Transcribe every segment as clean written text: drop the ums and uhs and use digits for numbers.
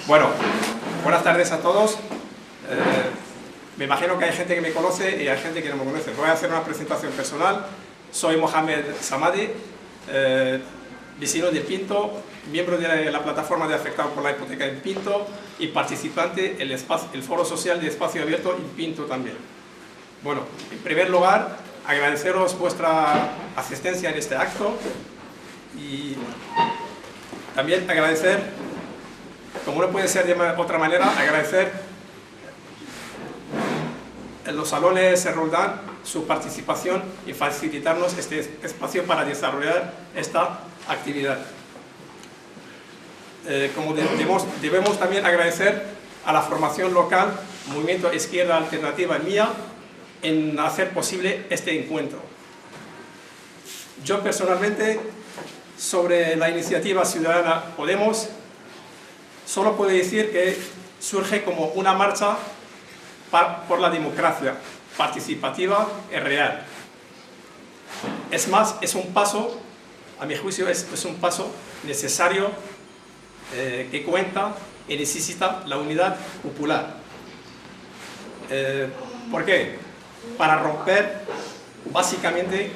Bueno, buenas tardes a todos. Me imagino que hay gente que me conoce y hay gente que no me conoce. Voy a hacer una presentación personal. Soy Mohamed Samadi, vecino de Pinto, miembro de la plataforma de afectados por la hipoteca en Pinto y participante en el foro social de espacio abierto en Pinto también. Bueno, en primer lugar, agradeceros vuestra asistencia en este acto y también agradecer, como no puede ser de otra manera, agradecer en los salones Roldán su participación y facilitarnos este espacio para desarrollar esta actividad. Como debemos también agradecer a la formación local, Movimiento Izquierda Alternativa Mía, en hacer posible este encuentro. Yo personalmente, sobre la iniciativa ciudadana Podemos, solo puedo decir que surge como una marcha por la democracia participativa y real. Es más, es un paso, a mi juicio, es un paso necesario que cuenta y necesita la unidad popular. ¿Por qué? Para romper básicamente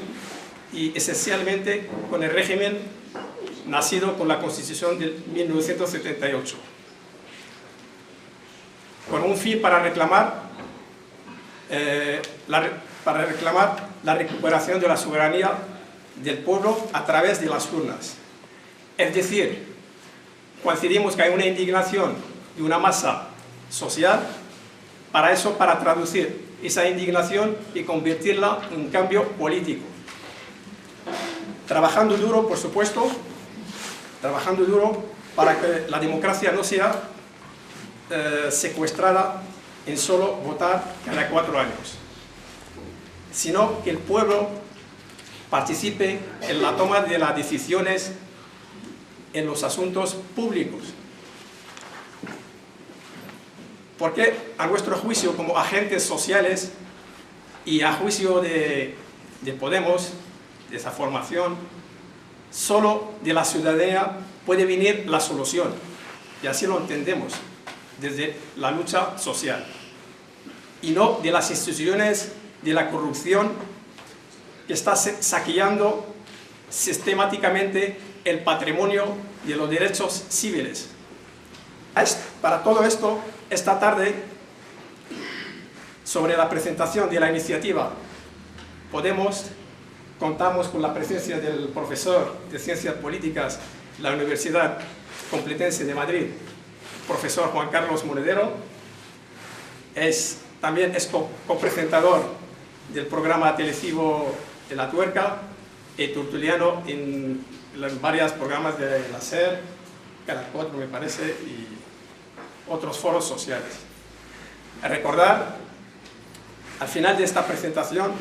y esencialmente con el régimen nacido con la Constitución de 1978, con un fin para reclamar la recuperación de la soberanía del pueblo a través de las urnas. Es decir, coincidimos que hay una indignación de una masa social, para traducir esa indignación y convertirla en un cambio político. Trabajando duro, por supuesto, trabajando duro para que la democracia no sea secuestrada en solo votar cada 4 años, sino que el pueblo participe en la toma de las decisiones en los asuntos públicos. Porque a nuestro juicio, como agentes sociales y a juicio de Podemos, de esa formación, solo de la ciudadanía puede venir la solución, y así lo entendemos, desde la lucha social, y no de las instituciones, de la corrupción que está saqueando sistemáticamente el patrimonio de los derechos civiles. Para todo esto, esta tarde, sobre la presentación de la iniciativa Podemos, contamos con la presencia del profesor de Ciencias Políticas de la Universidad Complutense de Madrid, profesor Juan Carlos Monedero. También es copresentador del programa televisivo de La Tuerca y tertuliano en varios programas de la SER, Canal 4 me parece, y otros foros sociales. A recordar, al final de esta presentación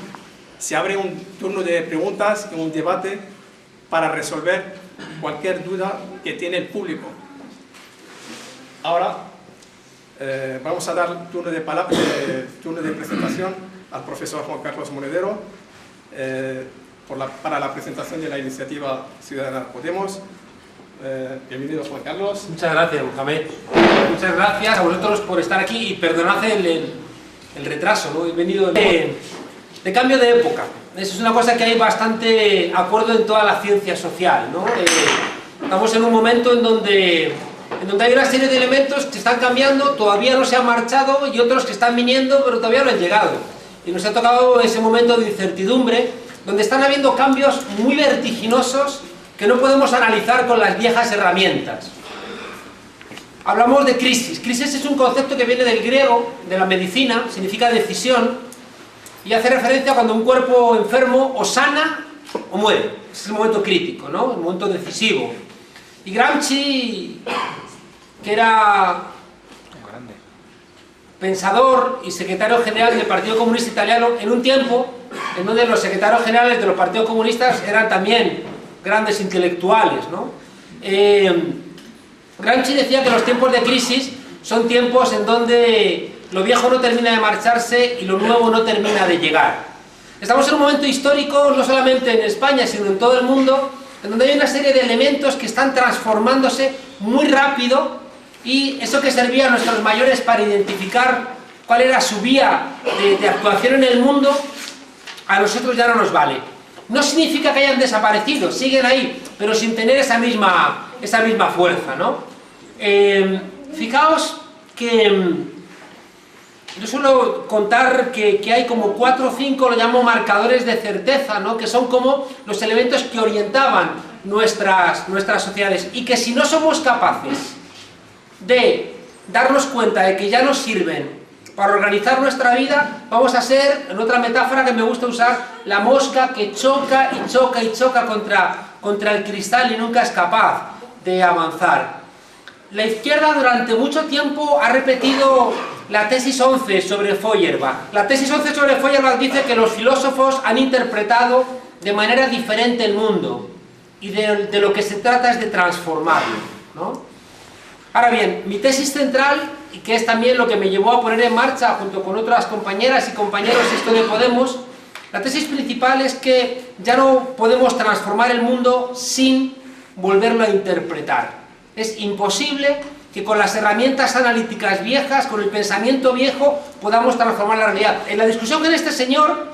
se abre un turno de preguntas y un debate para resolver cualquier duda que tiene el público. Ahora vamos a dar turno de presentación al profesor Juan Carlos Monedero para la presentación de la iniciativa ciudadana Podemos. Bienvenido, Juan Carlos. Muchas gracias, Mohamed. Muchas gracias a vosotros por estar aquí y perdonad el retraso, ¿no? He venido de cambio de época. Eso es una cosa que hay bastante acuerdo en toda la ciencia social, ¿no? Estamos en un momento en donde hay una serie de elementos que están cambiando, todavía no se han marchado, y otros que están viniendo pero todavía no han llegado. Y nos ha tocado ese momento de incertidumbre, donde están habiendo cambios muy vertiginosos que no podemos analizar con las viejas herramientas. Hablamos de crisis. Crisis es un concepto que viene del griego, de la medicina, significa decisión, y hace referencia a cuando un cuerpo enfermo o sana o muere. Es el momento crítico, ¿no? El momento decisivo. Y Gramsci, que era pensador y secretario general del Partido Comunista Italiano, en un tiempo en donde los secretarios generales de los partidos comunistas eran también grandes intelectuales, ¿no? Gramsci decía que los tiempos de crisis son tiempos en donde lo viejo no termina de marcharse y lo nuevo no termina de llegar. Estamos en un momento histórico, no solamente en España, sino en todo el mundo, en donde hay una serie de elementos que están transformándose muy rápido y eso que servía a nuestros mayores para identificar cuál era su vía de actuación en el mundo, a nosotros ya no nos vale. No significa que hayan desaparecido, siguen ahí, pero sin tener esa misma fuerza, ¿no? Fijaos que yo suelo contar que hay como 4 o 5, lo llamo marcadores de certeza, ¿no? Que son como los elementos que orientaban nuestras sociedades, y que si no somos capaces de darnos cuenta de que ya nos sirven para organizar nuestra vida, vamos a ser, en otra metáfora que me gusta usar, la mosca que choca y choca y choca contra el cristal y nunca es capaz de avanzar. La izquierda durante mucho tiempo ha repetido la tesis 11 sobre Feuerbach. La tesis 11 sobre Feuerbach dice que los filósofos han interpretado de manera diferente el mundo, y de lo que se trata es de transformarlo, ¿no? Ahora bien, mi tesis central, y que es también lo que me llevó a poner en marcha junto con otras compañeras y compañeros esto de Podemos, la tesis principal es que ya no podemos transformar el mundo sin volverlo a interpretar. Es imposible que con las herramientas analíticas viejas, con el pensamiento viejo, podamos transformar la realidad. En la discusión con este señor,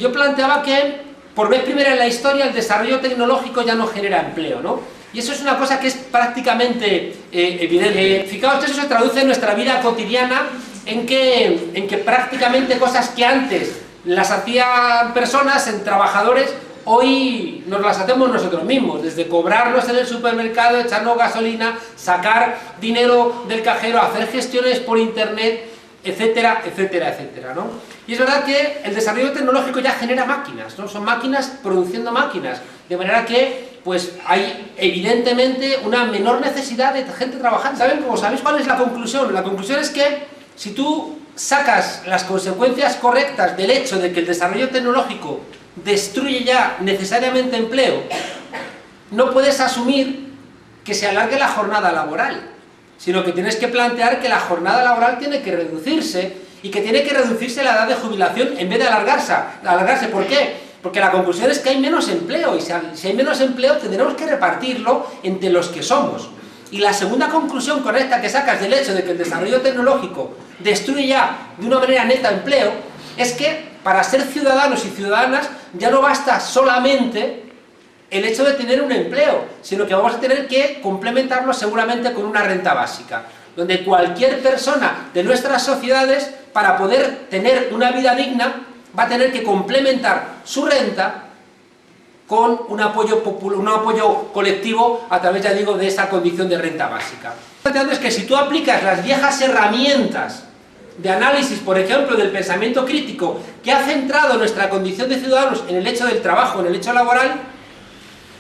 yo planteaba que por vez primera en la historia el desarrollo tecnológico ya no genera empleo, ¿no? Y eso es una cosa que es prácticamente evidente. Fijaos que eso se traduce en nuestra vida cotidiana, en que prácticamente cosas que antes las hacían personas, en trabajadores, hoy nos las hacemos nosotros mismos, desde cobrarnos en el supermercado, echarnos gasolina, sacar dinero del cajero, hacer gestiones por internet, etcétera, etcétera, etcétera, ¿no? Y es verdad que el desarrollo tecnológico ya genera máquinas, ¿no? Son máquinas produciendo máquinas, de manera que pues hay evidentemente una menor necesidad de gente trabajando. ¿Sabéis cuál es la conclusión? La conclusión es que si tú sacas las consecuencias correctas del hecho de que el desarrollo tecnológico destruye ya necesariamente empleo, no puedes asumir que se alargue la jornada laboral, sino que tienes que plantear que la jornada laboral tiene que reducirse, y que tiene que reducirse la edad de jubilación en vez de alargarse. ¿Por qué? Porque la conclusión es que hay menos empleo, y si hay menos empleo tendremos que repartirlo entre los que somos. Y la segunda conclusión correcta que sacas del hecho de que el desarrollo tecnológico destruye ya de una manera neta empleo, es que para ser ciudadanos y ciudadanas ya no basta solamente el hecho de tener un empleo, sino que vamos a tener que complementarlo seguramente con una renta básica, donde cualquier persona de nuestras sociedades, para poder tener una vida digna, va a tener que complementar su renta con un apoyo colectivo a través, ya digo, de esa condición de renta básica. Lo que es que si tú aplicas las viejas herramientas de análisis, por ejemplo, del pensamiento crítico, que ha centrado nuestra condición de ciudadanos en el hecho del trabajo, en el hecho laboral,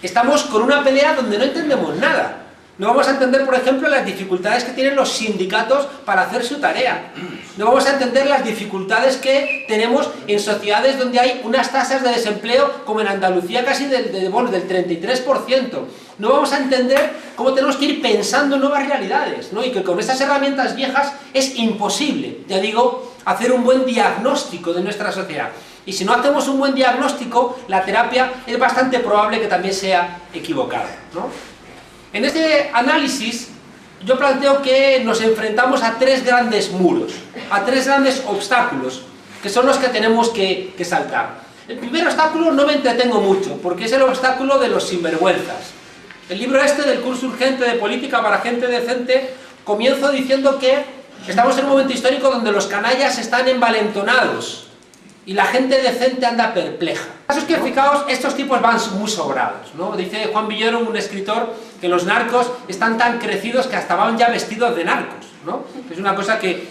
estamos con una pelea donde no entendemos nada. No vamos a entender, por ejemplo, las dificultades que tienen los sindicatos para hacer su tarea. No vamos a entender las dificultades que tenemos en sociedades donde hay unas tasas de desempleo, como en Andalucía, casi del 33%. No vamos a entender cómo tenemos que ir pensando en nuevas realidades, ¿no? Y que con esas herramientas viejas es imposible, ya digo, hacer un buen diagnóstico de nuestra sociedad. Y si no hacemos un buen diagnóstico, la terapia es bastante probable que también sea equivocada, ¿no? En este análisis yo planteo que nos enfrentamos a 3 grandes muros, a 3 grandes obstáculos, que son los que tenemos que saltar. El primer obstáculo no me entretengo mucho, porque es el obstáculo de los sinvergüenzas. El libro este del curso urgente de política para gente decente, comienzo diciendo que estamos en un momento histórico donde los canallas están envalentonados y la gente decente anda perpleja. El caso es que, fijaos, estos tipos van muy sobrados, ¿no? Dice Juan Villoro, un escritor, que los narcos están tan crecidos que hasta van ya vestidos de narcos, ¿no? Es una cosa que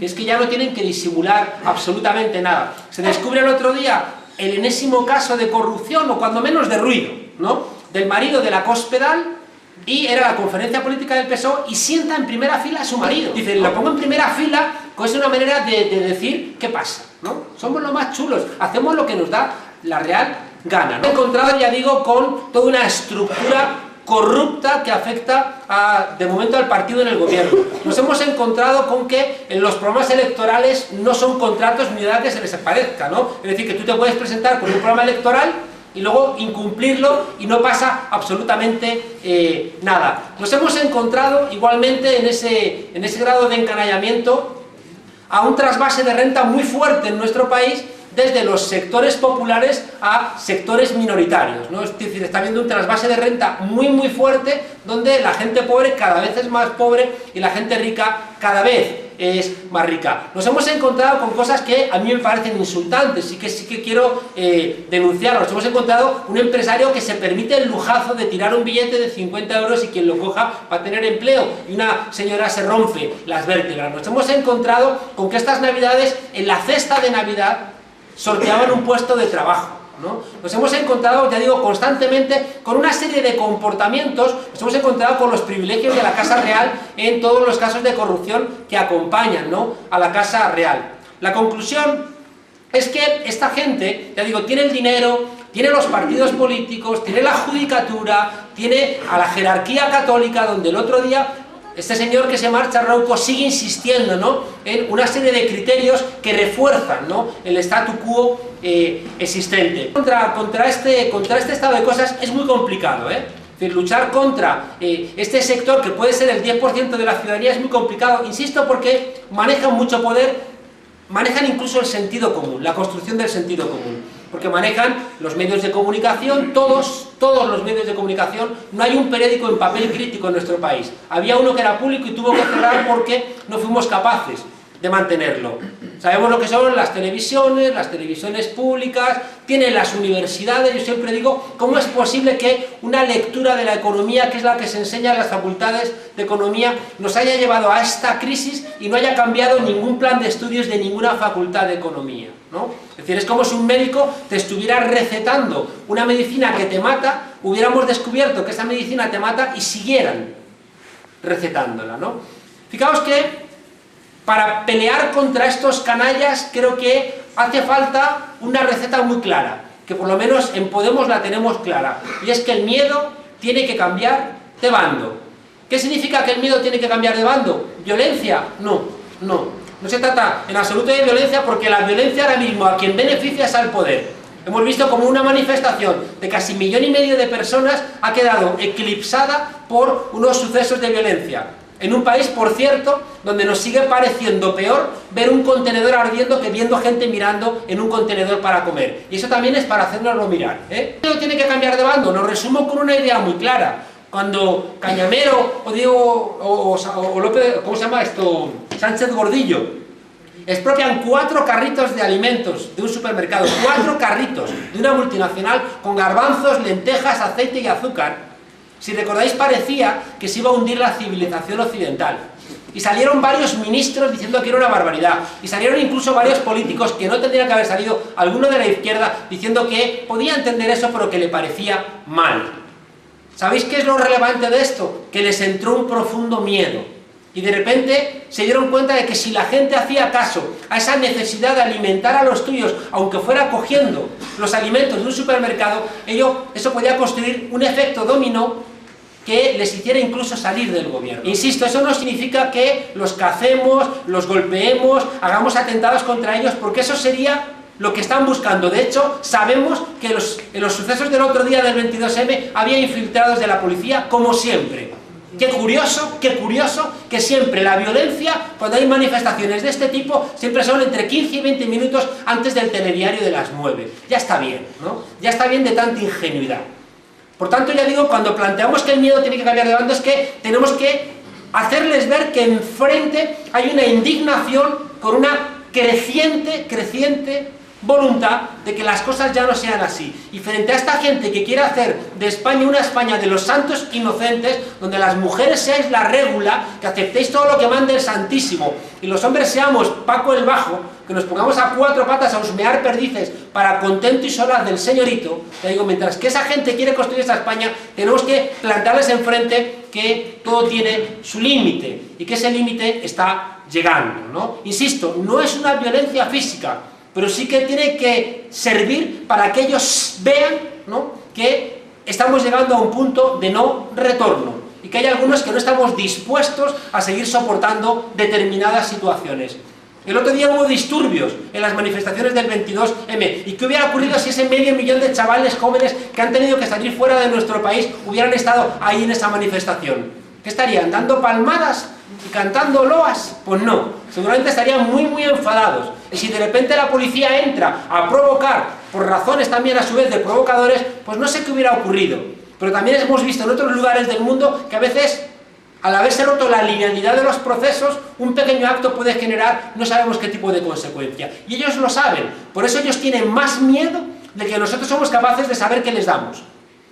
es que ya no tienen que disimular absolutamente nada. Se descubre el otro día el enésimo caso de corrupción, o cuando menos de ruido, ¿no?, del marido de la Cospedal, y era la conferencia política del PSOE, y sienta en primera fila a su marido. Dice, lo pongo en primera fila, pues es una manera de decir, ¿qué pasa?, ¿no? Somos los más chulos, hacemos lo que nos da la real gana, ¿no? He encontrado, ya digo, con toda una estructura corrupta que afecta de momento al partido en el gobierno. Nos hemos encontrado con que en los programas electorales no son contratos ni nada que se les parezca, ¿no? Es decir, que tú te puedes presentar con un programa electoral y luego incumplirlo y no pasa absolutamente nada. Nos hemos encontrado igualmente en ese grado de encanallamiento a un trasvase de renta muy fuerte en nuestro país, desde los sectores populares a sectores minoritarios, ¿no? Es decir, está habiendo un trasvase de renta muy fuerte, donde la gente pobre cada vez es más pobre y la gente rica cada vez es más rica. Nos hemos encontrado con cosas que a mí me parecen insultantes y que sí que quiero denunciarlos. Nos hemos encontrado un empresario que se permite el lujazo de tirar un billete de 50 euros y quien lo coja va a tener empleo, y una señora se rompe las vértebras. Nos hemos encontrado con que estas navidades, en la cesta de Navidad, sorteaban un puesto de trabajo, ¿no? Nos hemos encontrado, ya digo, constantemente con una serie de comportamientos, nos hemos encontrado con los privilegios de la Casa Real en todos los casos de corrupción que acompañan, ¿no?, a la Casa Real. La conclusión es que esta gente, ya digo, tiene el dinero, tiene los partidos políticos, tiene la judicatura, tiene a la jerarquía católica, donde el otro día este señor que se marcha, Rouco, sigue insistiendo, ¿no?, en una serie de criterios que refuerzan, ¿no?, el statu quo existente. Contra este estado de cosas es muy complicado, Es decir, luchar contra este sector, que puede ser el 10% de la ciudadanía, es muy complicado, insisto, porque manejan mucho poder, manejan incluso el sentido común, la construcción del sentido común, porque manejan los medios de comunicación, todos los medios de comunicación. No hay un periódico en papel crítico en nuestro país. Había uno que era público y tuvo que cerrar porque no fuimos capaces de mantenerlo. Sabemos lo que son las televisiones públicas, tienen las universidades. Yo siempre digo, ¿cómo es posible que una lectura de la economía, que es la que se enseña en las facultades de economía, nos haya llevado a esta crisis y no haya cambiado ningún plan de estudios de ninguna facultad de economía, ¿no? Es decir, es como si un médico te estuviera recetando una medicina que te mata, hubiéramos descubierto que esa medicina te mata y siguieran recetándola, ¿no? Fijaos que para pelear contra estos canallas creo que hace falta una receta muy clara, que por lo menos en Podemos la tenemos clara, y es que el miedo tiene que cambiar de bando. ¿Qué significa que el miedo tiene que cambiar de bando? ¿Violencia? No se trata en absoluto de violencia, porque la violencia ahora mismo a quien beneficia es al poder. Hemos visto como una manifestación de casi 1,5 millones de personas ha quedado eclipsada por unos sucesos de violencia. En un país, por cierto, donde nos sigue pareciendo peor ver un contenedor ardiendo que viendo gente mirando en un contenedor para comer. Y eso también es para hacernoslo mirar, ¿No tiene que cambiar de bando? Lo resumo con una idea muy clara. Cuando Cañamero o López, ¿cómo se llama esto?, Sánchez Gordillo, expropian 4 carritos de alimentos de un supermercado, 4 carritos de una multinacional con garbanzos, lentejas, aceite y azúcar. Si recordáis, parecía que se iba a hundir la civilización occidental. Y salieron varios ministros diciendo que era una barbaridad. Y salieron incluso varios políticos que no tendrían que haber salido, alguno de la izquierda, diciendo que podía entender eso, pero que le parecía mal. ¿Sabéis qué es lo relevante de esto? Que les entró un profundo miedo. Y de repente se dieron cuenta de que si la gente hacía caso a esa necesidad de alimentar a los tuyos, aunque fuera cogiendo los alimentos de un supermercado, eso podía construir un efecto dominó que les hiciera incluso salir del gobierno. Insisto, eso no significa que los cacemos, los golpeemos, hagamos atentados contra ellos, porque eso sería lo que están buscando. De hecho, sabemos que en los sucesos del otro día del 22M había infiltrados de la policía, como siempre. Qué curioso que siempre la violencia, cuando hay manifestaciones de este tipo, siempre son entre 15 y 20 minutos antes del telediario de las 9. Ya está bien, ¿no? Ya está bien de tanta ingenuidad. Por tanto, ya digo, cuando planteamos que el miedo tiene que cambiar de bando, es que tenemos que hacerles ver que enfrente hay una indignación con una creciente voluntad de que las cosas ya no sean así. Y frente a esta gente que quiere hacer de España una España de los santos inocentes, donde las mujeres seáis la regula, que aceptéis todo lo que mande el Santísimo, y los hombres seamos Paco el Bajo, que nos pongamos a 4 patas a husmear perdices para contento y solaz del señorito, te digo, mientras que esa gente quiere construir esta España, tenemos que plantarles enfrente que todo tiene su límite, y que ese límite está llegando, ¿no? Insisto, no es una violencia física, pero sí que tiene que servir para que ellos vean, ¿no?, que estamos llegando a un punto de no retorno y que hay algunos que no estamos dispuestos a seguir soportando determinadas situaciones. El otro día hubo disturbios en las manifestaciones del 22M. ¿Y qué hubiera ocurrido si ese medio millón de chavales jóvenes que han tenido que salir fuera de nuestro país hubieran estado ahí en esa manifestación? ¿Qué estarían? ¿Dando palmadas y cantando loas? Pues no, seguramente estarían muy enfadados. Y si de repente la policía entra a provocar, por razones también a su vez de provocadores, pues no sé qué hubiera ocurrido. Pero también hemos visto en otros lugares del mundo que a veces, al haberse roto la linealidad de los procesos, un pequeño acto puede generar no sabemos qué tipo de consecuencia. Y ellos lo saben, por eso ellos tienen más miedo de que nosotros somos capaces de saber qué les damos.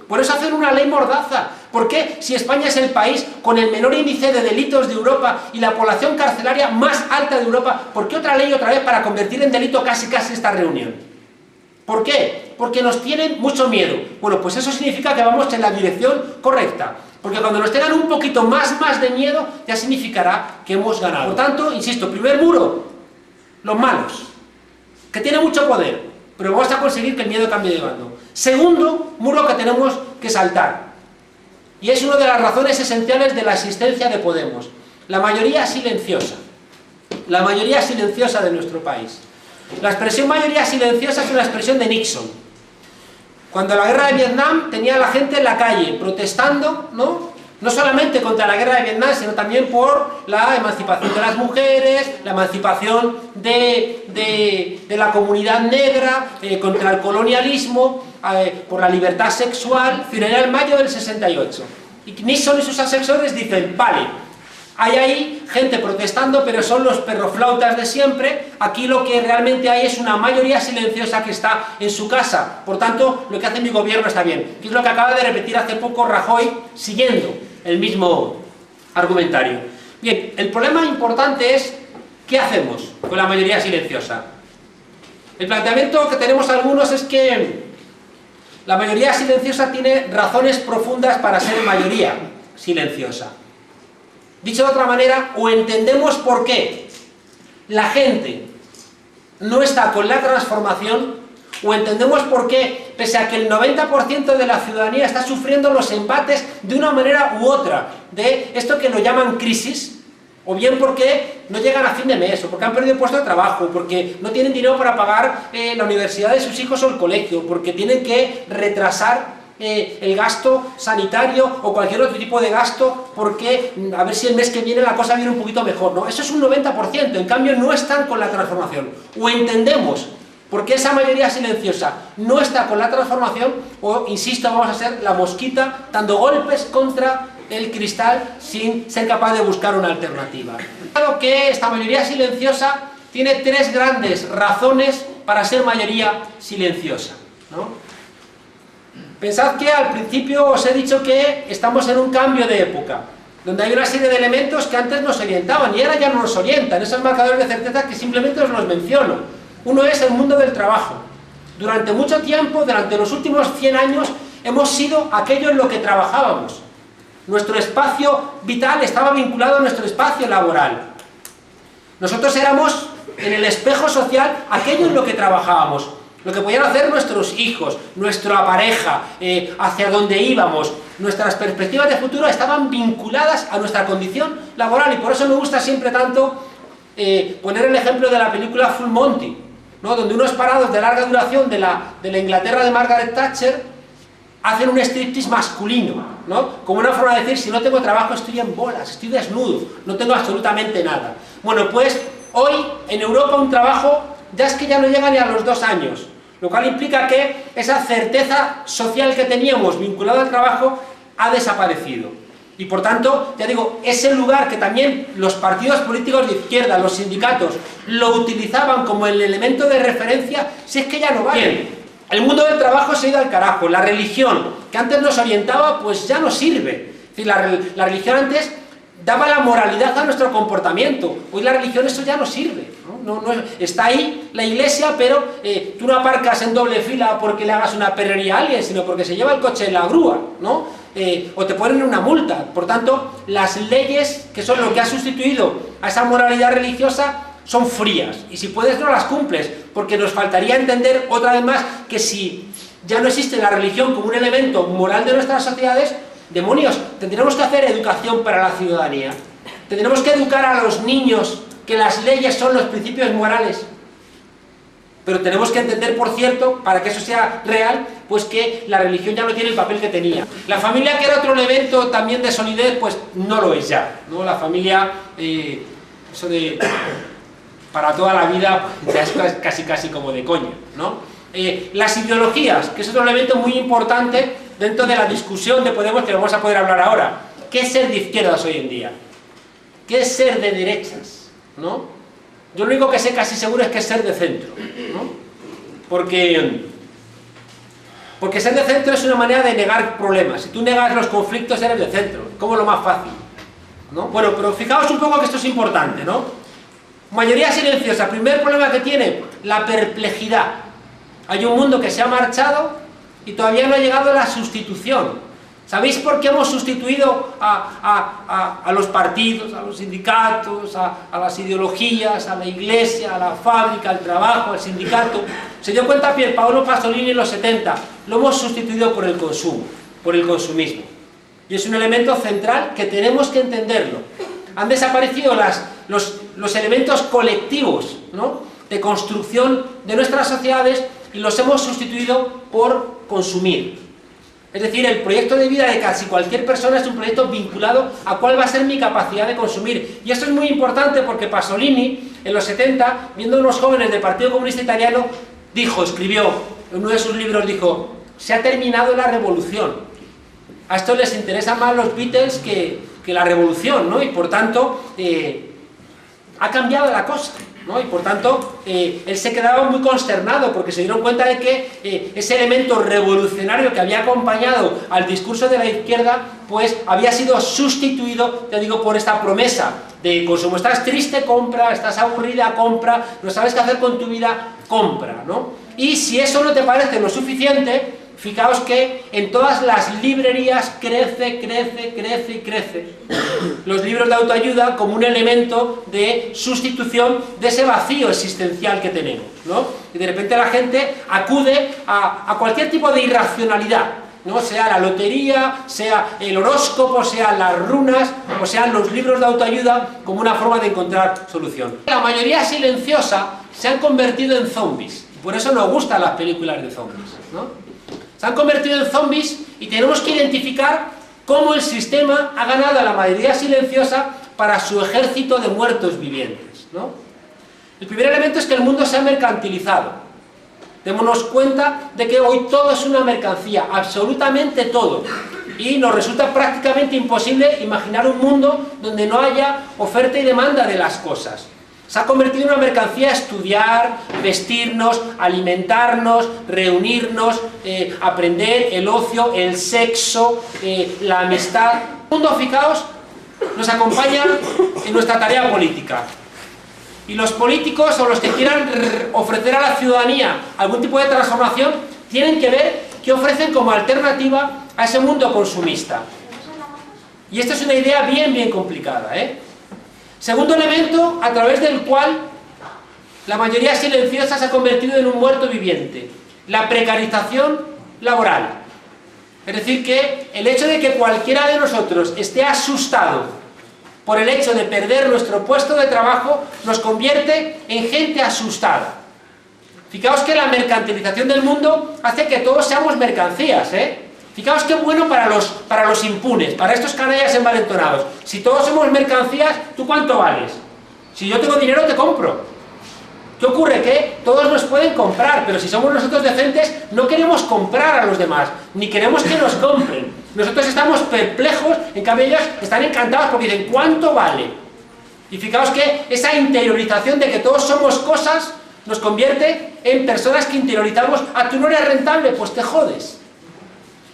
Por eso hacen una ley mordaza. ¿Por qué? Si España es el país con el menor índice de delitos de Europa y la población carcelaria más alta de Europa, ¿por qué otra ley otra vez para convertir en delito casi esta reunión? ¿Por qué? Porque nos tienen mucho miedo. Bueno, pues eso significa que vamos en la dirección correcta. Porque cuando nos tengan un poquito más de miedo, ya significará que hemos ganado. Por tanto, insisto, primer muro, los malos, que tienen mucho poder, pero vamos a conseguir que el miedo cambie de bando. Segundo muro que tenemos que saltar, y es una de las razones esenciales de la existencia de Podemos, la mayoría silenciosa. La mayoría silenciosa de nuestro país. La expresión mayoría silenciosa es una expresión de Nixon. Cuando la guerra de Vietnam tenía a la gente en la calle protestando, no solamente contra la guerra de Vietnam, sino también por la emancipación de las mujeres, la emancipación de la comunidad negra, contra el colonialismo, por la libertad sexual. Era el mayo del 68. Y Nixon y sus asesores dicen, vale, hay ahí gente protestando, pero son los perroflautas de siempre. Aquí lo que realmente hay es una mayoría silenciosa que está en su casa. Por tanto, lo que hace mi gobierno está bien. Que es lo que acaba de repetir hace poco Rajoy, siguiendo el mismo argumentario. Bien, el problema importante es, ¿qué hacemos con la mayoría silenciosa? El planteamiento que tenemos algunos es que la mayoría silenciosa tiene razones profundas para ser mayoría silenciosa. Dicho de otra manera, o entendemos por qué la gente no está con la transformación, o entendemos por qué, pese a que el 90% de la ciudadanía está sufriendo los embates de una manera u otra, de esto que lo llaman crisis, o bien porque no llegan a fin de mes, o porque han perdido el puesto de trabajo, porque no tienen dinero para pagar la universidad de sus hijos o el colegio, porque tienen que retrasar el gasto sanitario o cualquier otro tipo de gasto porque a ver si el mes que viene la cosa viene un poquito mejor, ¿no? Eso es un 90%, en cambio no están con la transformación. O entendemos por qué esa mayoría silenciosa no está con la transformación, o, insisto, vamos a ser la mosquita dando golpes contra el cristal sin ser capaz de buscar una alternativa. Claro que esta mayoría silenciosa tiene tres grandes razones para ser mayoría silenciosa, ¿no? Pensad que al principio os he dicho que estamos en un cambio de época, donde hay una serie de elementos que antes nos orientaban y ahora ya no nos orientan, esos marcadores de certeza que simplemente os los menciono. Uno es el mundo del trabajo. Durante mucho tiempo, durante los últimos 100 años, hemos sido aquello en lo que trabajábamos. Nuestro espacio vital estaba vinculado a nuestro espacio laboral. Nosotros éramos, en el espejo social, aquello en lo que trabajábamos. Lo que podían hacer nuestros hijos, nuestra pareja, hacia dónde íbamos, nuestras perspectivas de futuro estaban vinculadas a nuestra condición laboral, y por eso me gusta siempre tanto poner el ejemplo de la película Full Monty, ¿no? Donde unos parados de larga duración de la Inglaterra de Margaret Thatcher hacen un striptease masculino, ¿no? Como una forma de decir, si no tengo trabajo estoy en bolas, estoy desnudo, no tengo absolutamente nada. Bueno, pues hoy en Europa un trabajo ya es que ya no llega ni a los 2 años, lo cual implica que esa certeza social que teníamos vinculada al trabajo ha desaparecido. Y por tanto, ya digo, ese lugar que también los partidos políticos de izquierda, los sindicatos, lo utilizaban como el elemento de referencia, si es que ya no vale. Bien, el mundo del trabajo se ha ido al carajo, la religión, que antes nos orientaba, pues ya no sirve. Es decir, la religión antes daba la moralidad a nuestro comportamiento, hoy la religión eso ya no sirve. No, está ahí la iglesia, pero tú no aparcas en doble fila porque le hagas una perrería a alguien, sino porque se lleva el coche en la grúa, ¿no? O te ponen una multa. Por tanto, las leyes, que son lo que ha sustituido a esa moralidad religiosa, son frías, y si puedes no las cumples, porque nos faltaría entender otra vez más que si ya no existe la religión como un elemento moral de nuestras sociedades, demonios, tendremos que hacer educación para la ciudadanía, tendremos que educar a los niños que las leyes son los principios morales. Pero tenemos que entender, por cierto, para que eso sea real, pues que la religión ya no tiene el papel que tenía. La familia, que era otro elemento también de solidez, pues no lo es ya, ¿no? La familia, eso de para toda la vida, ya es casi como de coña, ¿no? Las ideologías, que es otro elemento muy importante dentro de la discusión de Podemos, que vamos a poder hablar ahora. ¿Qué es ser de izquierdas hoy en día? ¿Qué es ser de derechas? ¿No? Yo lo único que sé casi seguro es que es ser de centro, ¿no? Porque ser de centro es una manera de negar problemas. Si tú negas los conflictos, eres de centro, como lo más fácil, ¿no? Bueno, pero fijaos un poco que esto es importante, ¿no? Mayoría silenciosa, primer problema que tiene, la perplejidad. Hay un mundo que se ha marchado y todavía no ha llegado la sustitución. ¿Sabéis por qué hemos sustituido a los partidos, a los sindicatos, a las ideologías, a la iglesia, a la fábrica, al trabajo, al sindicato? Se dio cuenta Pierpaolo Pasolini en los 70, lo hemos sustituido por el consumo, por el consumismo. Y es un elemento central que tenemos que entenderlo. Han desaparecido los elementos colectivos, ¿no?, de construcción de nuestras sociedades y los hemos sustituido por consumir. Es decir, el proyecto de vida de casi cualquier persona es un proyecto vinculado a cuál va a ser mi capacidad de consumir. Y esto es muy importante porque Pasolini, en los 70, viendo a unos jóvenes del Partido Comunista Italiano, escribió, en uno de sus libros dijo, se ha terminado la revolución. A esto les interesan más los Beatles que la revolución, ¿no? Y por tanto, ha cambiado la cosa, ¿no? Y por tanto, él se quedaba muy consternado porque se dieron cuenta de que ese elemento revolucionario que había acompañado al discurso de la izquierda, pues había sido sustituido, ya digo, por esta promesa de consumo. Estás triste, compra; estás aburrida, compra; no sabes qué hacer con tu vida, compra, ¿no? Y si eso no te parece lo suficiente, fijaos que en todas las librerías crece los libros de autoayuda como un elemento de sustitución de ese vacío existencial que tenemos, ¿no? Y de repente la gente acude a cualquier tipo de irracionalidad, ¿no? Sea la lotería, sea el horóscopo, sean las runas, o sean los libros de autoayuda, como una forma de encontrar solución. La mayoría silenciosa se han convertido en zombies, y por eso nos gustan las películas de zombies, ¿no? Se han convertido en zombies y tenemos que identificar cómo el sistema ha ganado a la mayoría silenciosa para su ejército de muertos vivientes, ¿no? El primer elemento es que el mundo se ha mercantilizado. Démonos cuenta de que hoy todo es una mercancía, absolutamente todo. Y nos resulta prácticamente imposible imaginar un mundo donde no haya oferta y demanda de las cosas. Se ha convertido en una mercancía estudiar, vestirnos, alimentarnos, reunirnos, aprender, el ocio, el sexo, la amistad. El mundo, fijaos, nos acompaña en nuestra tarea política. Y los políticos o los que quieran ofrecer a la ciudadanía algún tipo de transformación tienen que ver qué ofrecen como alternativa a ese mundo consumista. Y esta es una idea bien complicada, ¿eh? Segundo elemento, a través del cual la mayoría silenciosa se ha convertido en un muerto viviente: la precarización laboral. Es decir, que el hecho de que cualquiera de nosotros esté asustado por el hecho de perder nuestro puesto de trabajo nos convierte en gente asustada. Fijaos que la mercantilización del mundo hace que todos seamos mercancías, ¿eh? Fijaos qué bueno para los impunes, para estos canallas envalentonados. Si todos somos mercancías, ¿tú cuánto vales? Si yo tengo dinero, te compro. ¿Qué ocurre? Que todos nos pueden comprar, pero si somos nosotros decentes, no queremos comprar a los demás, ni queremos que nos compren. Nosotros estamos perplejos, en cambio ellos están encantados porque dicen, ¿cuánto vale? Y fijaos que esa interiorización de que todos somos cosas nos convierte en personas que interiorizamos, tú no eres rentable, pues te jodes.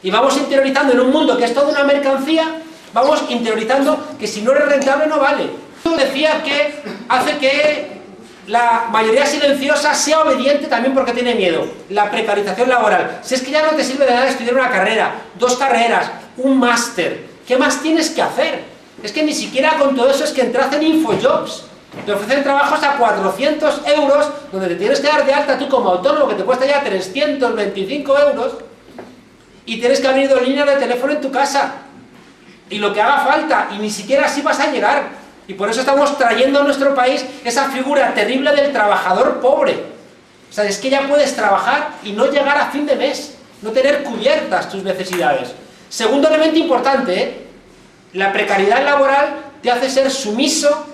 Y vamos interiorizando en un mundo que es toda una mercancía, vamos interiorizando que si no eres rentable no vale. Yo decía que hace que la mayoría silenciosa sea obediente también porque tiene miedo. La precarización laboral. Si es que ya no te sirve de nada estudiar una carrera, 2 carreras, un máster, ¿qué más tienes que hacer? Es que ni siquiera con todo eso es que entras en Infojobs. Te ofrecen trabajos a 400 euros, donde te tienes que dar de alta tú como autónomo, que te cuesta ya 325 euros, y tienes que abrir 2 líneas de teléfono en tu casa, y lo que haga falta, y ni siquiera así vas a llegar. Y por eso estamos trayendo a nuestro país esa figura terrible del trabajador pobre. O sea, es que ya puedes trabajar y no llegar a fin de mes, no tener cubiertas tus necesidades. Segundo elemento importante, la precariedad laboral te hace ser sumiso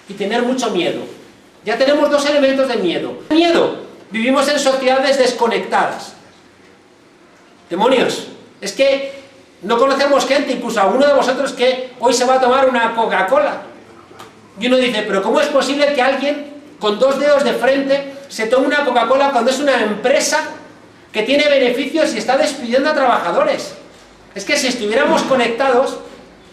y tener mucho miedo. Ya tenemos dos elementos de miedo. Miedo, vivimos en sociedades desconectadas. Demonios, es que no conocemos gente, incluso alguno de vosotros, que hoy se va a tomar una Coca-Cola. Y uno dice, pero ¿cómo es posible que alguien con 2 dedos de frente se tome una Coca-Cola cuando es una empresa que tiene beneficios y está despidiendo a trabajadores? Es que si estuviéramos conectados,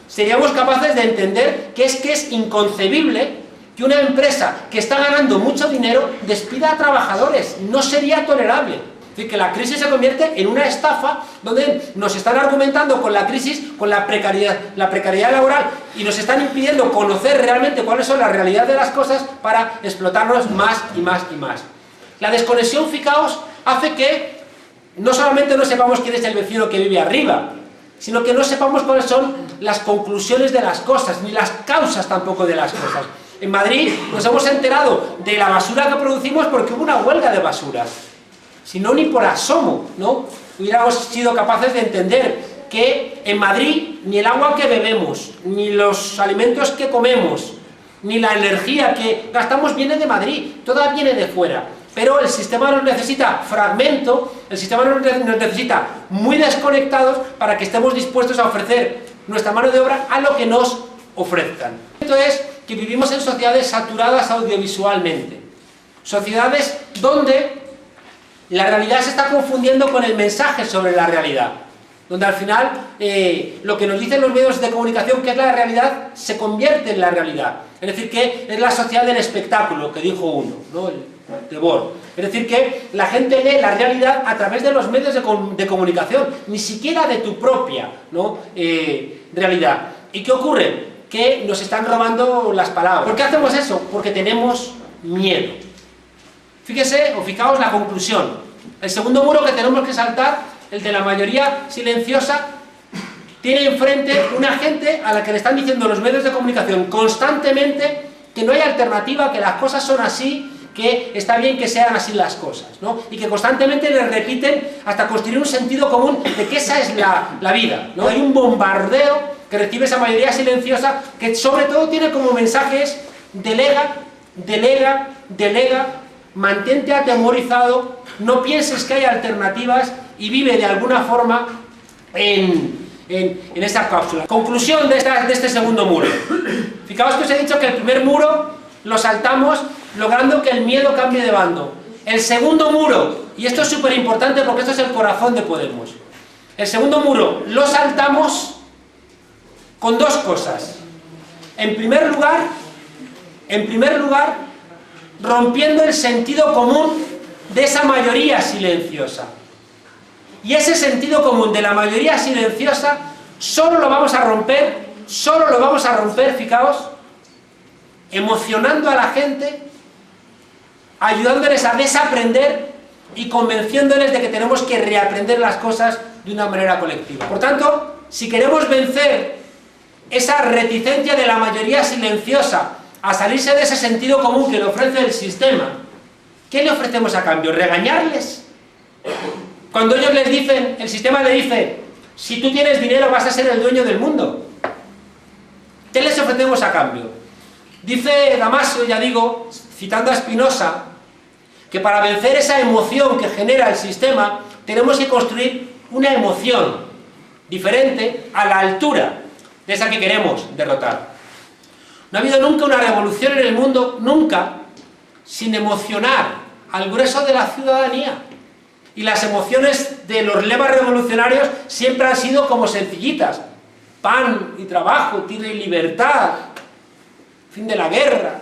seríamos capaces de entender que es inconcebible que una empresa que está ganando mucho dinero despida a trabajadores. No sería tolerable. Es decir, que la crisis se convierte en una estafa donde nos están argumentando con la crisis, con la precariedad laboral, y nos están impidiendo conocer realmente cuáles son las realidades de las cosas para explotarnos más y más y más. La desconexión, fijaos, hace que no solamente no sepamos quién es el vecino que vive arriba, sino que no sepamos cuáles son las conclusiones de las cosas, ni las causas tampoco de las cosas. En Madrid nos hemos enterado de la basura que producimos porque hubo una huelga de basura. Si no, ni por asomo, ¿no? Hubiéramos sido capaces de entender que en Madrid ni el agua que bebemos, ni los alimentos que comemos, ni la energía que gastamos viene de Madrid, toda viene de fuera. Pero el sistema nos necesita fragmento, el sistema nos necesita muy desconectados para que estemos dispuestos a ofrecer nuestra mano de obra a lo que nos ofrezcan. Esto es que vivimos en sociedades saturadas audiovisualmente, sociedades donde la realidad se está confundiendo con el mensaje sobre la realidad, donde al final lo que nos dicen los medios de comunicación que es la realidad se convierte en la realidad. Es decir, que es la sociedad del espectáculo, que dijo uno, ¿no? El de Bohr. Es decir, que la gente lee la realidad a través de los medios de comunicación, ni siquiera de tu propia, ¿no? Realidad. ¿Y qué ocurre? Que nos están robando las palabras. ¿Por qué hacemos eso? Porque tenemos miedo. Fíjese, o fijaos la conclusión. El segundo muro que tenemos que saltar, el de la mayoría silenciosa, tiene enfrente una gente a la que le están diciendo los medios de comunicación constantemente que no hay alternativa, que las cosas son así, que está bien que sean así las cosas, ¿no? Y que constantemente les repiten hasta construir un sentido común de que esa es la vida, ¿no? Hay un bombardeo que recibe esa mayoría silenciosa que sobre todo tiene como mensajes delega, delega, delega, mantente atemorizado, no pienses que hay alternativas y vive de alguna forma en esa cápsula. Conclusión de este segundo muro. Fijaos que os he dicho que el primer muro lo saltamos logrando que el miedo cambie de bando. El segundo muro, y esto es súper importante porque esto es el corazón de Podemos, el segundo muro lo saltamos con dos cosas. En primer lugar, rompiendo el sentido común de esa mayoría silenciosa. Y ese sentido común de la mayoría silenciosa solo lo vamos a romper, fijaos, emocionando a la gente, ayudándoles a desaprender y convenciéndoles de que tenemos que reaprender las cosas de una manera colectiva. Por tanto, si queremos vencer esa reticencia de la mayoría silenciosa a salirse de ese sentido común que le ofrece el sistema, ¿qué le ofrecemos a cambio? ¿Regañarles? Cuando ellos les dicen, el sistema le dice, si tú tienes dinero vas a ser el dueño del mundo. ¿Qué les ofrecemos a cambio? Dice Damasio, ya digo, citando a Spinoza, que para vencer esa emoción que genera el sistema, tenemos que construir una emoción diferente a la altura de esa que queremos derrotar. No ha habido nunca una revolución en el mundo, nunca, sin emocionar al grueso de la ciudadanía. Y las emociones de los lemas revolucionarios siempre han sido como sencillitas. Pan y trabajo, tierra y libertad, fin de la guerra,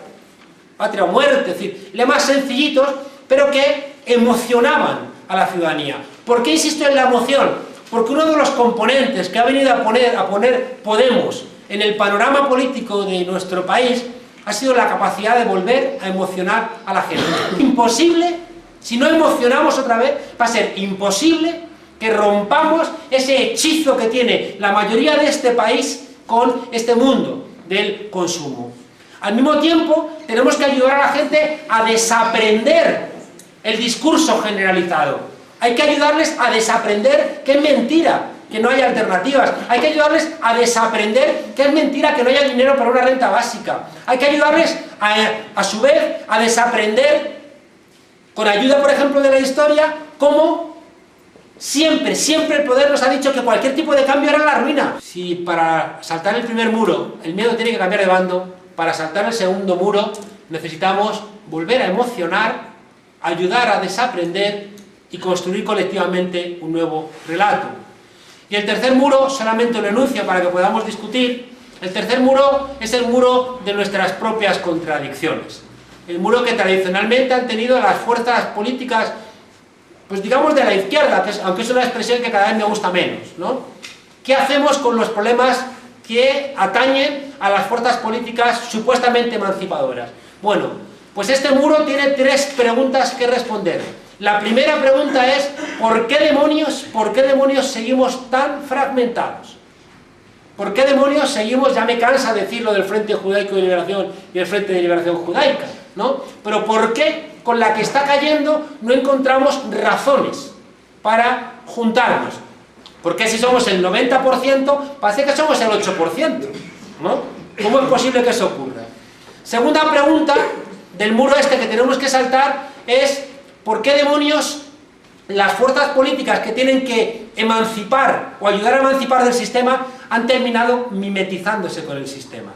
patria o muerte, es decir, lemas sencillitos, pero que emocionaban a la ciudadanía. ¿Por qué insisto en la emoción? Porque uno de los componentes que ha venido a poner Podemos en el panorama político de nuestro país ha sido la capacidad de volver a emocionar a la gente. Imposible, si no emocionamos otra vez, va a ser imposible que rompamos ese hechizo que tiene la mayoría de este país con este mundo del consumo. Al mismo tiempo, tenemos que ayudar a la gente a desaprender el discurso generalizado. Hay que ayudarles a desaprender que es mentira, que no hay alternativas. Hay que ayudarles a desaprender que es mentira que no haya dinero para una renta básica. Hay que ayudarles a su vez a desaprender, con ayuda por ejemplo de la historia, cómo siempre el poder nos ha dicho que cualquier tipo de cambio era la ruina. Si para saltar el primer muro el miedo tiene que cambiar de bando, para saltar el segundo muro necesitamos volver a emocionar, ayudar a desaprender y construir colectivamente un nuevo relato. Y el tercer muro, solamente lo enuncio para que podamos discutir, el tercer muro es el muro de nuestras propias contradicciones. El muro que tradicionalmente han tenido las fuerzas políticas, pues digamos de la izquierda, aunque es una expresión que cada vez me gusta menos, ¿no? ¿Qué hacemos con los problemas que atañen a las fuerzas políticas supuestamente emancipadoras? Bueno, pues este muro tiene tres preguntas que responder. La primera pregunta es, ¿por qué demonios seguimos tan fragmentados? ¿Por qué demonios seguimos, ya me cansa decirlo del Frente Judaico de Liberación y el Frente de Liberación Judaica, ¿no? Pero ¿por qué con la que está cayendo no encontramos razones para juntarnos? Porque si somos el 90%, parece que somos el 8%, ¿no? ¿Cómo es posible que eso ocurra? Segunda pregunta del muro este que tenemos que saltar es ¿por qué demonios las fuerzas políticas que tienen que emancipar o ayudar a emancipar del sistema han terminado mimetizándose con el sistema?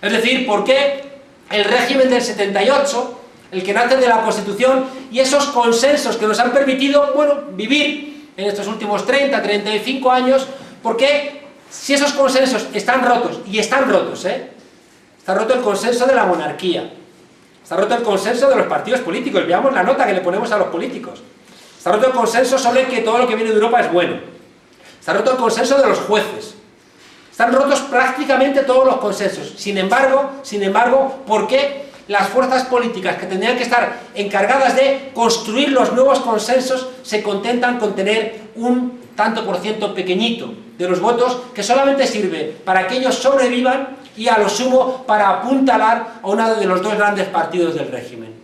Es decir, ¿por qué el régimen del 78, el que nace de la Constitución y esos consensos que nos han permitido, bueno, vivir en estos últimos 30, 35 años, ¿por qué si esos consensos están rotos, y están rotos, está roto el consenso de la monarquía, está roto el consenso de los partidos políticos, veamos la nota que le ponemos a los políticos, está roto el consenso sobre que todo lo que viene de Europa es bueno, está roto el consenso de los jueces, están rotos prácticamente todos los consensos. Sin embargo, ¿por qué las fuerzas políticas que tendrían que estar encargadas de construir los nuevos consensos se contentan con tener un tanto por ciento pequeñito de los votos que solamente sirve para que ellos sobrevivan y a lo sumo para apuntalar a uno de los dos grandes partidos del régimen?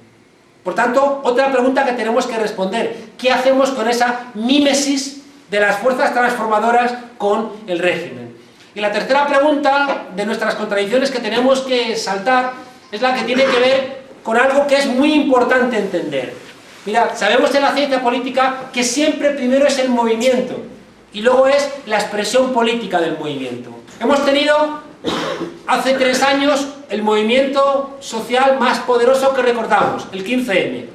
Por tanto, otra pregunta que tenemos que responder: ¿qué hacemos con esa mímesis de las fuerzas transformadoras con el régimen? Y la tercera pregunta de nuestras contradicciones que tenemos que saltar es la que tiene que ver con algo que es muy importante entender. Mirad, sabemos en la ciencia política que siempre primero es el movimiento y luego es la expresión política del movimiento. Hemos tenido hace 3 años el movimiento social más poderoso que recordamos, el 15M.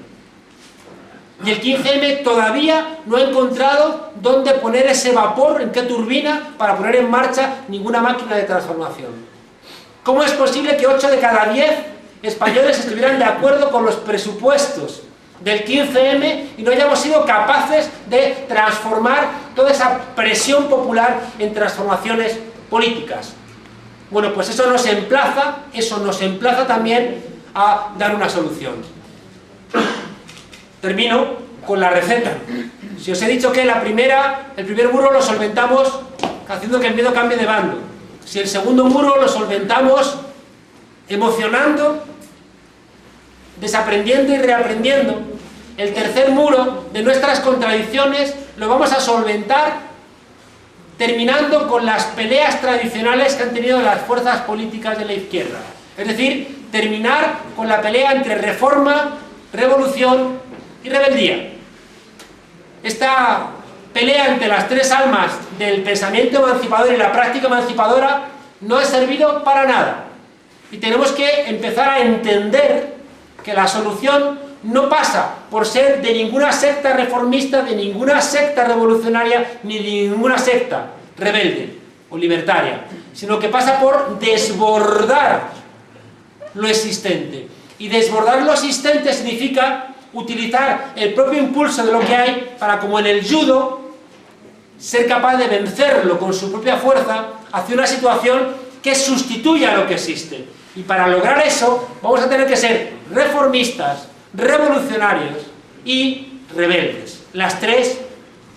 Y el 15M todavía no ha encontrado dónde poner ese vapor, en qué turbina, para poner en marcha ninguna máquina de transformación. ¿Cómo es posible que 8 de cada 10 españoles estuvieran de acuerdo con los presupuestos del 15M y no hayamos sido capaces de transformar toda esa presión popular en transformaciones políticas? Bueno, pues eso nos emplaza también a dar una solución. Termino con la receta. Si os he dicho que el primer muro lo solventamos haciendo que el miedo cambie de bando, si el segundo muro lo solventamos emocionando, desaprendiendo y reaprendiendo, el tercer muro de nuestras contradicciones lo vamos a solventar terminando con las peleas tradicionales que han tenido las fuerzas políticas de la izquierda. Es decir, terminar con la pelea entre reforma, revolución y rebeldía. Esta pelea entre las tres almas del pensamiento emancipador y la práctica emancipadora no ha servido para nada. Y tenemos que empezar a entender que la solución no pasa por ser de ninguna secta reformista, de ninguna secta revolucionaria, ni de ninguna secta rebelde o libertaria, sino que pasa por desbordar lo existente. Y desbordar lo existente significa utilizar el propio impulso de lo que hay para, como en el judo, ser capaz de vencerlo con su propia fuerza hacia una situación que sustituya lo que existe. Y para lograr eso vamos a tener que ser reformistas, revolucionarios y rebeldes. Las tres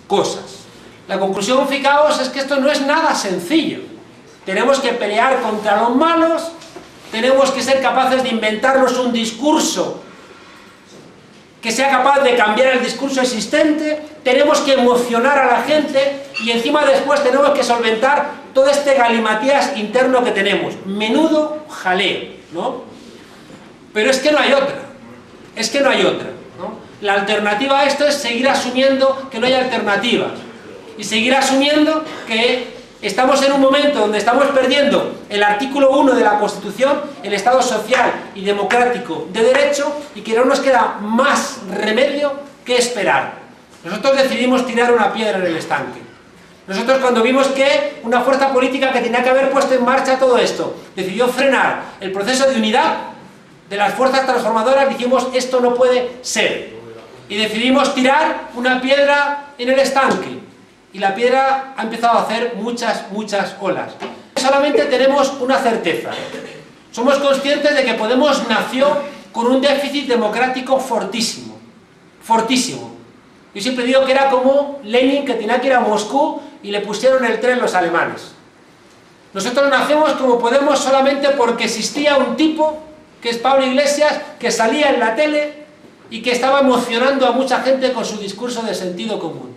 cosas. La conclusión, fijaos, es que esto no es nada sencillo. Tenemos que pelear contra los malos tenemos que ser capaces de inventarnos un discurso que sea capaz de cambiar el discurso existente, tenemos que emocionar a la gente y encima después tenemos que solventar todo este galimatías interno que tenemos. Menudo jaleo, ¿no? Pero es que no hay otra, es que no hay otra, ¿no? La alternativa a esto es seguir asumiendo que no hay alternativas y seguir asumiendo que estamos en un momento donde estamos perdiendo el artículo 1 de la Constitución, el Estado social y democrático de derecho, y que no nos queda más remedio que esperar. Nosotros decidimos tirar una piedra en el estanque. Nosotros, cuando vimos que una fuerza política que tenía que haber puesto en marcha todo esto decidió frenar el proceso de unidad de las fuerzas transformadoras, dijimos, esto no puede ser. Y decidimos tirar una piedra en el estanque. Y la piedra ha empezado a hacer muchas olas. Solamente tenemos una certeza. Somos conscientes de que Podemos nació con un déficit democrático fortísimo. Fortísimo. Yo siempre digo que era como Lenin, que tenía que ir a Moscú y le pusieron el tren los alemanes. Nosotros nacemos como Podemos solamente porque existía un tipo, que es Pablo Iglesias, que salía en la tele y que estaba emocionando a mucha gente con su discurso de sentido común.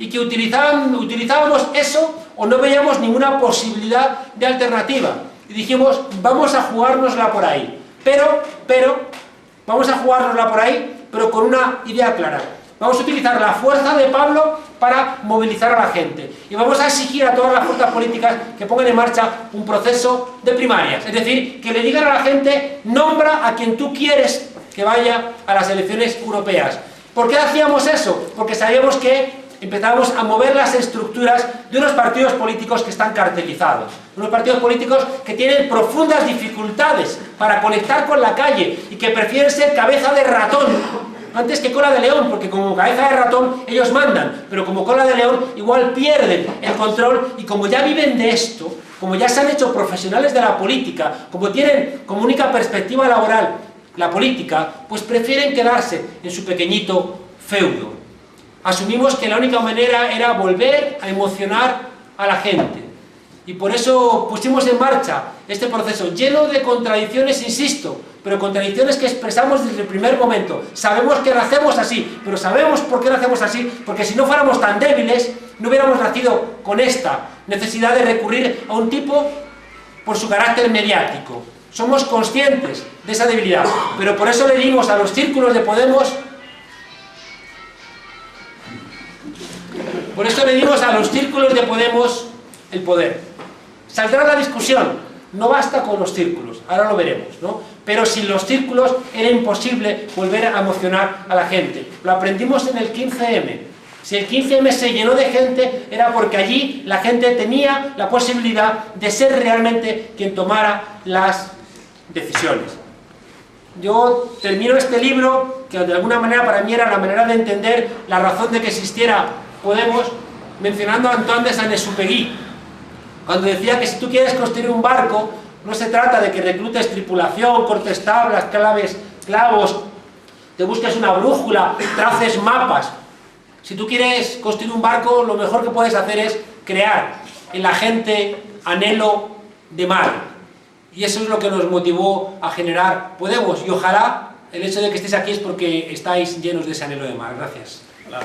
Y que utilizábamos eso o no veíamos ninguna posibilidad de alternativa. Y dijimos, vamos a jugárnosla por ahí. Pero, vamos a jugárnosla por ahí, pero con una idea clara. Vamos a utilizar la fuerza de Pablo para movilizar a la gente. Y vamos a exigir a todas las fuerzas políticas que pongan en marcha un proceso de primarias. Es decir, que le digan a la gente, nombra a quien tú quieres que vaya a las elecciones europeas. ¿Por qué hacíamos eso? Porque sabíamos que empezábamos a mover las estructuras de unos partidos políticos que están cartelizados, unos partidos políticos que tienen profundas dificultades para conectar con la calle y que prefieren ser cabeza de ratón antes que cola de león, porque como cabeza de ratón ellos mandan, pero como cola de león igual pierden el control, y como ya viven de esto, como ya se han hecho profesionales de la política, como tienen como única perspectiva laboral la política, pues prefieren quedarse en su pequeñito feudo. Asumimos que la única manera era volver a emocionar a la gente. Y por eso pusimos en marcha este proceso lleno de contradicciones, insisto, pero contradicciones que expresamos desde el primer momento. Sabemos que nacemos así, pero sabemos por qué nacemos así, porque si no fuéramos tan débiles, no hubiéramos nacido con esta necesidad de recurrir a un tipo por su carácter mediático. Somos conscientes de esa debilidad, pero por eso le dimos a los círculos de Podemos el poder. Saldrá la discusión, no basta con los círculos, ahora lo veremos, ¿no? Pero sin los círculos era imposible volver a emocionar a la gente. Lo aprendimos en el 15M. Si el 15M se llenó de gente, era porque allí la gente tenía la posibilidad de ser realmente quien tomara las decisiones. Yo termino este libro, que de alguna manera para mí era la manera de entender la razón de que existiera Podemos, mencionando a Antoine de Saint-Exupéry, cuando decía que si tú quieres construir un barco, no se trata de que reclutes tripulación, cortes tablas, clavos, te busques una brújula, traces mapas. Si tú quieres construir un barco, lo mejor que puedes hacer es crear en la gente anhelo de mar. Y eso es lo que nos motivó a generar Podemos. Y ojalá el hecho de que estéis aquí es porque estáis llenos de ese anhelo de mar. Gracias. Hola,